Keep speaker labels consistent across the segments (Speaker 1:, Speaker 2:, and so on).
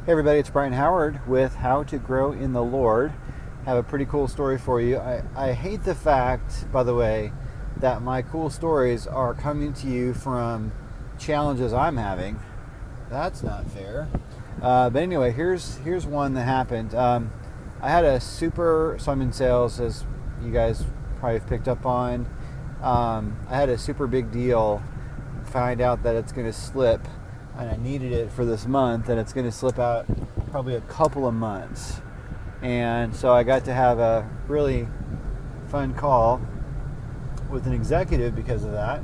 Speaker 1: Hey everybody, it's Brian Howard with How to Grow in the Lord. I have a pretty cool story for you. I hate the fact, by the way, that my cool stories are coming to you from challenges I'm having. That's not fair. But anyway, here's one that happened. I had a so I'm in sales, as you guys probably have picked up on. I had a super big deal, find out that it's going to slip, and I needed it for this month, and it's going to slip out probably a couple of months. And so I got to have a really fun call with an executive because of that.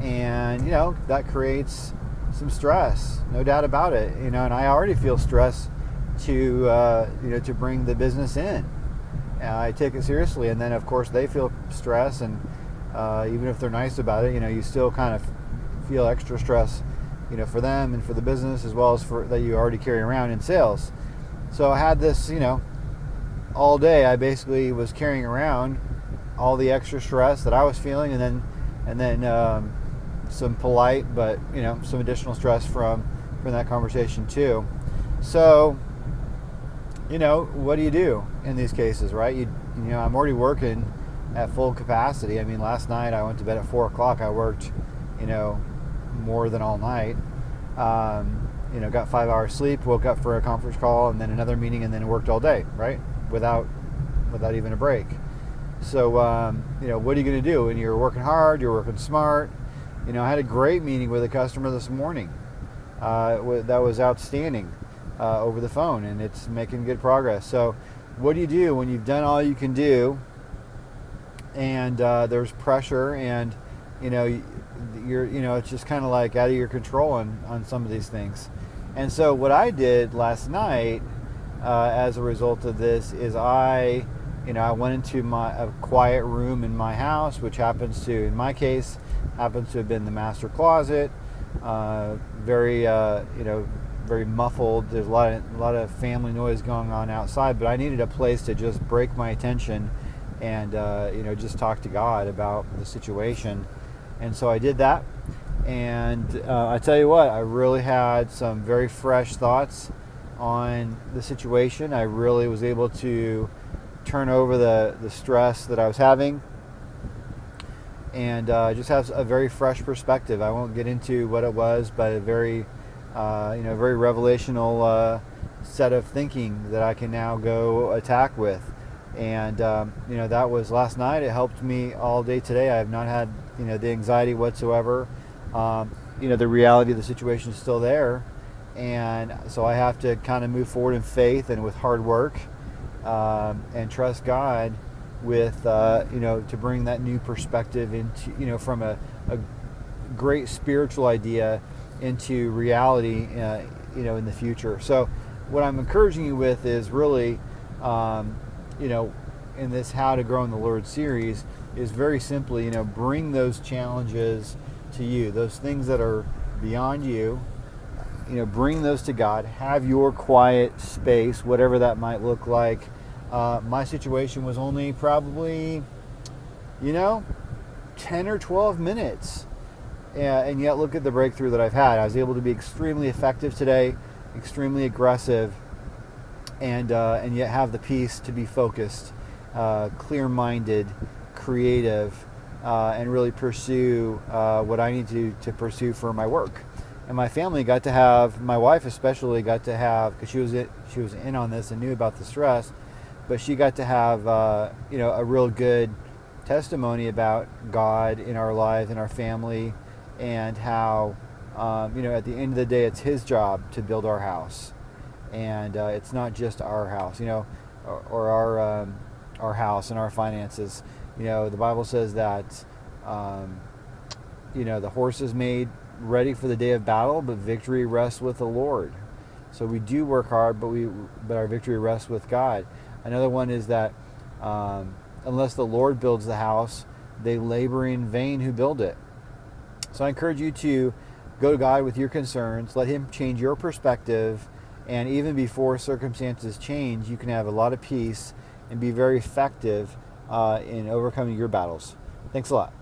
Speaker 1: And, that creates some stress, no doubt about it. And I already feel stress to bring the business in. I take it seriously. And then, of course, they feel stress. And even if they're nice about it, you still kind of feel extra stress for them and for the business, as well as for that you already carry around in sales. So I had this, all day I basically was carrying around all the extra stress that I was feeling, and then some polite, but some additional stress from that conversation too. So, what do you do in these cases, right? I'm already working at full capacity. I mean, last night I went to bed at 4:00. I worked, more than all night. Got 5 hours sleep, woke up for a conference call and then another meeting, and then worked all day, right? Without even a break. So, what are you going to do when you're working hard, you're working smart? I had a great meeting with a customer this morning. That was outstanding over the phone, and it's making good progress. So, what do you do when you've done all you can do and there's pressure, and it's just kind of like out of your control on some of these things? And so what I did last night as a result of this is I went into a quiet room in my house, which happens to, in my case, happens to have been the master closet. Very very muffled. There's a lot of family noise going on outside, but I needed a place to just break my attention and just talk to God about the situation. And so I did that, and I tell you what, I really had some very fresh thoughts on the situation. I really was able to turn over the stress that I was having, and just have a very fresh perspective. I won't get into what it was, but a very very revelational set of thinking that I can now go attack with. And that was last night. It helped me all day today. I have not had the anxiety whatsoever. The reality of the situation is still there, and so I have to kind of move forward in faith and with hard work, and trust God with to bring that new perspective into from a great spiritual idea into reality in the future. So what I'm encouraging you with is really in this How to Grow in the Lord series is very simply, bring those challenges to you, those things that are beyond you, bring those to God. Have your quiet space, whatever that might look like. My situation was only probably, 10 or 12 minutes. And yet look at the breakthrough that I've had. I was able to be extremely effective today, extremely aggressive, and yet have the peace to be focused, clear-minded, creative, and really pursue what I need to pursue for my work. And my family got to have, my wife especially got to have, because she was in on this and knew about the stress, but she got to have a real good testimony about God in our lives, in our family, and how at the end of the day it's His job to build our house. And it's not just our house, or our house and our finances. The Bible says that, the horse is made ready for the day of battle, but victory rests with the Lord. So we do work hard, but our victory rests with God. Another one is that unless the Lord builds the house, they labor in vain who build it. So I encourage you to go to God with your concerns, let Him change your perspective, and even before circumstances change, you can have a lot of peace and be very effective in overcoming your battles. Thanks a lot.